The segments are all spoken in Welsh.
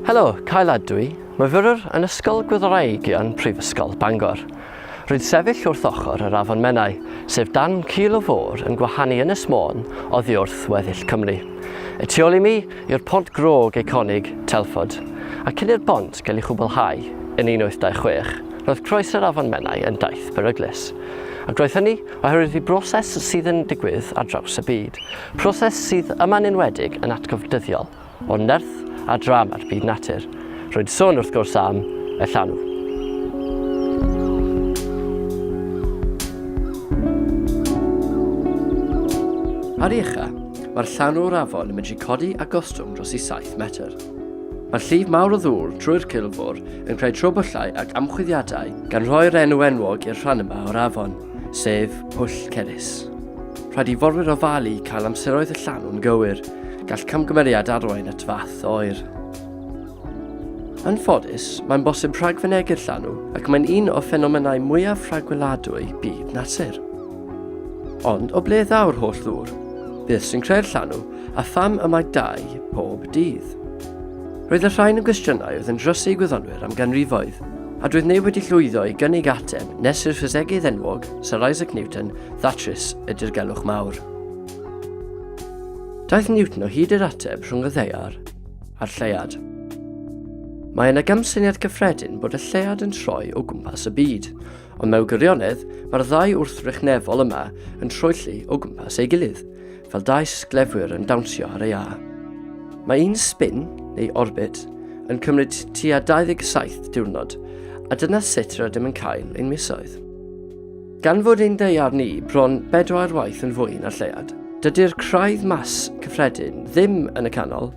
Helo, Caelad dwi. Myfyrwr yn Ysgol Gwyddorau Eigion, Prifysgol Bangor. Rwy'n sefyll wrth ochr yr Afon Menai, sef dan cil o fôr yn gwahanu Ynys Môn oddi wrth weddill Cymru. Y tu ôl i mi yw'r pont grog eiconig Telford, a cyn i'r bont gael ei chwblhau yn 1826, roedd croes yr Afon Menai yn daith beryglus. Ac roedd hynny oherwydd i broses sydd yn digwydd ar draws y byd. Proses sydd yma'n enwedig yn atgyfdyddiol, o nerth a dram ar byd natur. Rwy'n sôn wrth gwrs am y Llanw. Ar ei ucha, mae'r Llanw'r Afon yn medru codi a gostwng dros i 7 metr. Mae'r llif mawr o ddŵr trwy'r cilfwr yn creu trobyllau ac amchwyddiadau gan roi'r enw enwog i'r rhan yma o'r afon, sef Pwll Cerys. Rhaid i forwyr ofalu cael amseroedd y llanw'n gywir, gall camgymeriad arwain at fath oer. Yn ffodus, mae'n bosib rhagfynegu'r llanw ac mae'n un o ffenomenau mwyaf rhagweladwy byd natur. Ond o ble ddaw'r holl ddŵr? Beth sy'n creu'r llanw a pham y mae dau pob dydd? Roedd y rhain yn gwestiynau oedd yn drysu gwyddonwyr am ganrifoedd, a doedd neb wedi llwyddo i gynnig ateb nes i'r ffisegydd enwog, Syr Isaac Newton, ddatrys y dirgelwch mawr. Daeth Newton o hyd i'r ateb rhwng y ddaear a'r lleiad. Mae yna gamsyniad cyffredin bod y lleiad yn troi o gwmpas y byd, ond mewn gwirionedd mae'r ddau wrthrychnefol yma yn troelli o gwmpas ei gilydd, fel dau sglefwyr yn dawnsio ar ei a. Mae un spin, neu orbit, yn cymryd tua 27 diwrnod, a dyna sut rydym yn cael ein misoedd. Gan fod ein ddaear ni bron 4 waith yn fwy na'r lleiad, dydy'r craidd mas cyffredin ddim yn y canol,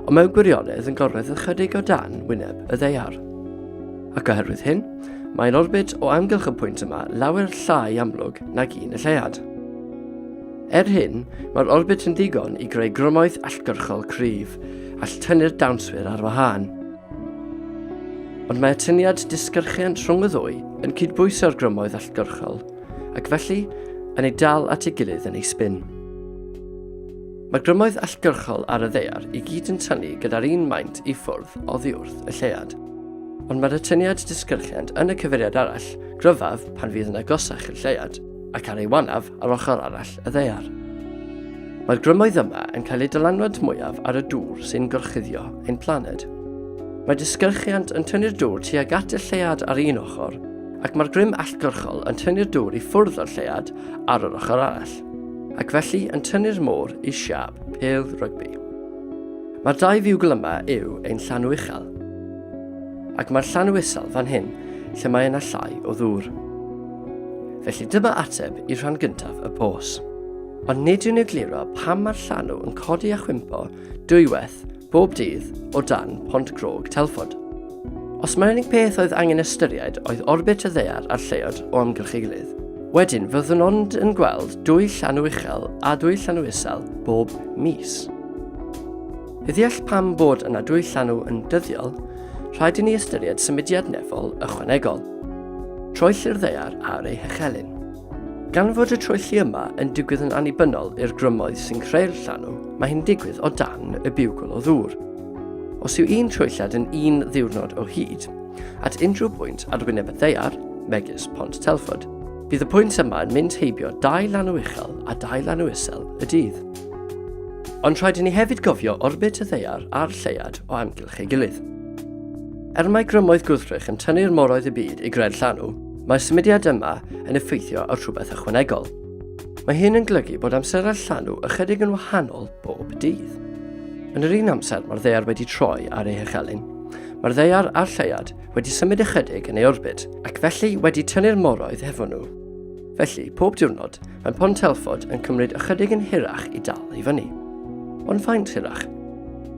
ond mewn gwirionedd yn gorwedd ychydig o dan wyneb y ddaear. Ac oherwydd hyn, mae'n orbit o amgylch y pwynt yma lawer llai amlwg nag un y lleiad. Hyn, mae'r orbit yn ddigon i greu grymoedd allgyrchol cryf, all tynnu'r dawnswyr ar wahân. Ond mae atyniad disgyrchiant rhwng y ddwy yn cydbwyso'r grymoedd allgyrchol, ac felly yn ei dal at ei gilydd yn ei spin. Mae grymoedd allgyrchol ar y ddaear i gyd yn tynnu gyda'r un maint i ffwrdd oddi wrth y lleiad. Ond mae'r atyniad disgyrchiant yn y cyfeiriad arall gryfaf pan fydd yn agosach i'r lleiad, ac ar ei wanaf ar ochr arall y ddaear. Mae'r grymoedd yma yn cael ei dylanwad mwyaf ar y dŵr sy'n gorchuddio ein planed. Mae disgyrchiant yn tynnu'r dŵr tuag at y lleiad ar un ochr, ac mae'r grym allgyrchol yn tynnu'r dŵr i ffwrdd o'r lleiad ar yr ochr arall, ac felly yn tynnu'r môr i siap pêl rygbi. Mae'r dau fiwgl yma yw ein llanw uchel, ac mae'r llanw isel fan hyn lle mae yna llai o ddŵr. Felly dyma ateb i'r rhan gyntaf y pos. Ond nid yw'n egluro pam mae'r llanw yn codi a chwympo dwywaith bob dydd o dan pont grog Telford. Os mae'r unig peth oedd angen ystyried oedd orbit y ddaear a'r lleiad o amgylch ei gilydd, wedyn fyddwn ond yn gweld 2 llanw uchel a 2 llanw isel bob mis. I ddeall pam bod yna 2 llanw yn dyddiol, rhaid i ni ystyried symudiad nefol ychwanegol. Troelli'r ddaear ar ei hechelin. Gan fod y troelli yma yn digwydd yn annibynnol i'r grymoedd sy'n creu'r llanw, mae hyn digwydd o dan y biwgl o ddŵr. Os yw un troelliad yn 1 ddiwrnod o hyd, at unrhyw bwynt ar wyneb y ddaear, megis pont Telford, bydd y pwynt yma yn mynd heibio 2 llanw uchel a 2 llanw isel y dydd. Ond rhaid i ni hefyd gofio orbit y ddaear a'r lleiad o amgylch ei gilydd. Mae grymoedd gwrthrych yn tynnu'r moroedd y byd i greu'r llanw, mae'r symudiad yma yn effeithio ar rhywbeth ychwanegol. Mae hyn yn golygu bod amserau'r llanw ychydig yn wahanol bob dydd. Yn yr un amser mae'r ddaear wedi troi ar ei hechelin. Mae'r ddaear a'r lleiad wedi symud ychydig yn ei orbit, ac felly wedi tynnu'r moroedd hefo nhw. Felly, pob diwrnod, mae pont Telford yn cymryd ychydig yn hirach i dal i fyny. Ond faint hirach?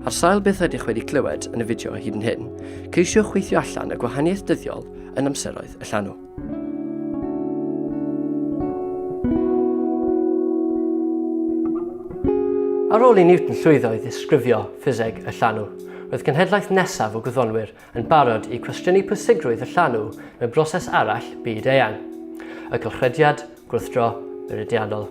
Ar sail beth ydych wedi clywed yn y fideo hyd yn hyn, ceisiwch weithio allan y gwahaniaeth dyddiol yn amseroedd y llanw. Ar ôl i Newton llwyddo i ddisgrifio ffiseg y llanw, roedd genhedlaeth nesaf o gwyddonwyr yn barod i cwestiynu pwysigrwydd y llanw mewn broses arall fyd-eang, y cylchrediad gwrthdro ddaearegol.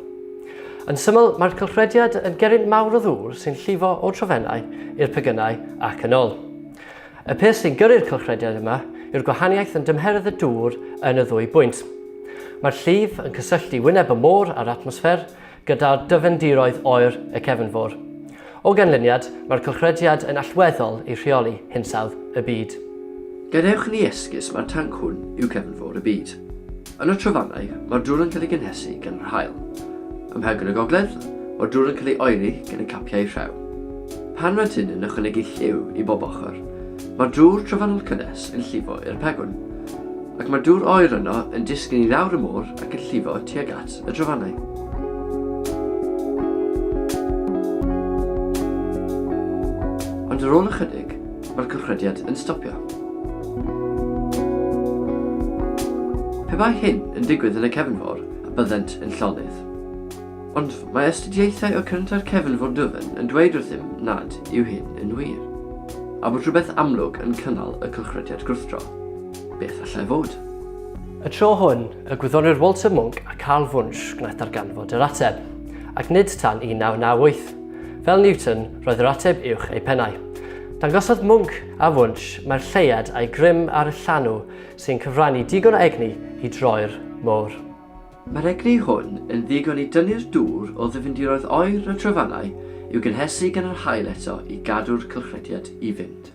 Yn syml, mae'r cylchrediad yn geryn mawr o ddŵr sy'n llifo o trofennau i'r pygynnau ac yn ôl. Y peth sy'n gyrru'r cylchrediad yma yw'r gwahaniaeth yn dymheredd y dŵr yn y ddwy bwynt. Mae'r llif yn cysylltu wyneb y môr a'r atmosffer gyda'r dyfendiroedd oer y cefnfor. O ganlyniad, mae'r cylchrediad yn allweddol i rheoli hinsawdd y byd. Gadewch ni esgus mae'r tanc hwn yw cefnfor y byd. Yn y trofannau, mae'r dŵr yn cael ei gynhesu gan yr haul. Ym mhegon y gogledd, mae'r dŵr yn cael ei oeri gan y capiau rhew. Pan mae'r tyn yn ychwanegu lliw i bob ochr, mae'r dŵr trofannol cynnes yn llifo i'r pegwn, ac mae'r dŵr oer yno yn disgyn i lawr y môr ac yn llifo tuag at y trofannau. Ond ar ôl ychydig, mae'r cylchrediad yn stopio. Pe bai hyn yn digwydd yn y cefnfor, a byddent yn llonydd. Ond mae astudiaethau o cynnta'r cefnfor dyfn yn dweud wrthym nad yw hyn yn wir, a bod rhywbeth amlwg yn cynnal y cylchrediad gwrthdro. Beth allai fod? Y tro hwn, y gwyddonwyr Walter Monk a Carl Wunsch gwnaeth darganfod yr ateb, ac nid tan 1998. Fel Newton, roedd yr ateb uwch ei pennau. Dangosodd Monk a Wunsch mae'r lleiad a'i grym ar y llanw sy'n cyfrannu digon o egni i droi'r môr. Mae'r egni hwn yn ddigon i dynnu'r dŵr o ddyfendiroedd oer y trofannau i'w gynhesu gan yr haul eto i gadw'r cylchrediad i fynd.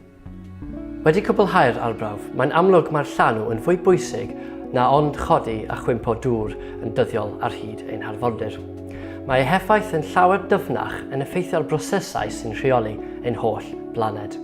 Wedi cwblhau'r arbrawf, mae'n amlwg mae'r llanw yn fwy bwysig na ond chodi a chwympo dŵr yn dyddiol ar hyd ein harfordir. Mae ei heffaith yn llawer dyfnach yn effeithio ar brosesau sy'n rheoli ein holl blaned.